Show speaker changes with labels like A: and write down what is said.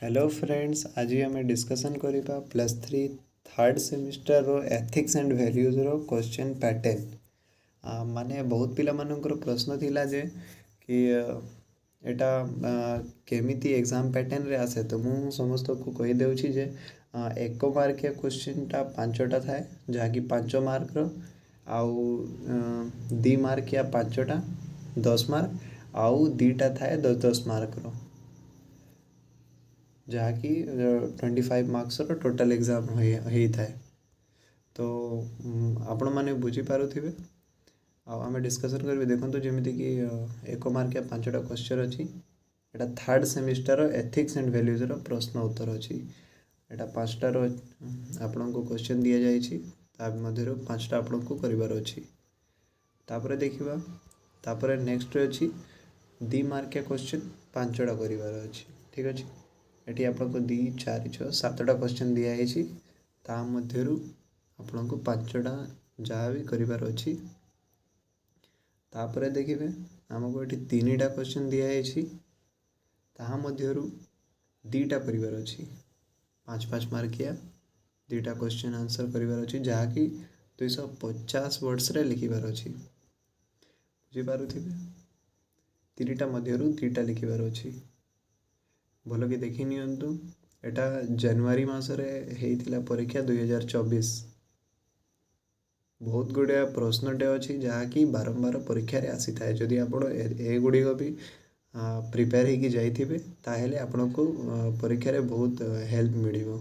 A: Hello friends, आज आम discussion करवा +3 थर्ड सेमिस्टर रो एथिक्स एंड वैल्यूज रो क्वेश्चन पैटर्न। माने बहुत पिला मानकर प्रश्न थिला जे कि एटा केमिति एग्जाम पैटर्न रे आसे। तो मु समस्त को कहि देउछि जे 1 मार्किया क्वेश्चन टा 5टा थाए जहाँकि 5 मार्क रो आउ 2 मार्किया 5टा 10 मार्क आउ 2टा थाए 10 मार्क रो जहाँकि 25 मार्क्स रो टोटल एग्जाम होता है। तो आपण मैंने बुझीपारे आम डिस्कसन करेंगे। देखो जमीती कि 1 मार्किया 5टा क्वेश्चन अच्छी एटा third semester ethics and values रो प्रश्न उत्तर अच्छी। एटा 5टार आपण को क्वेश्चन दि जाइए मध्य 5टा आपण को करार अच्छी। तापर देखा तापर नेक्स्ट अच्छी 2 मार्किया क्वेश्चन 5टा करार अच्छी। ठीक अच्छे, ये आपको 2 4 6 7टा क्वेश्चन दिखाई मध्य आपण को 5टा जहाँ भी करार अच्छी। तापर देखिए आमको ये 3टा क्वेश्चन दिखाई मध्य 2टा करार अच्छी। 5 मार्किया 2टा क्वेश्चन आंसर करार अच्छी जहाँकि 250 वर्ड्स रे लिखिबार अच्छी। बुझीपारे 3टा मध्य 2टा लिखिबार अच्छी। भल कि देखी नियंतु एटा जनवरी मासरे हेइथिला परीक्षा 2024। बहुत गुड़िया प्रश्नटे अच्छी जहाँकि बारंबार परीक्षा रे आसी थाए। जदि आपण ए गुड़िक भी प्रिपेयर होगी जाइथिबे ताहेले आपनको परीक्षा रे बहुत हेल्प मिलिबो।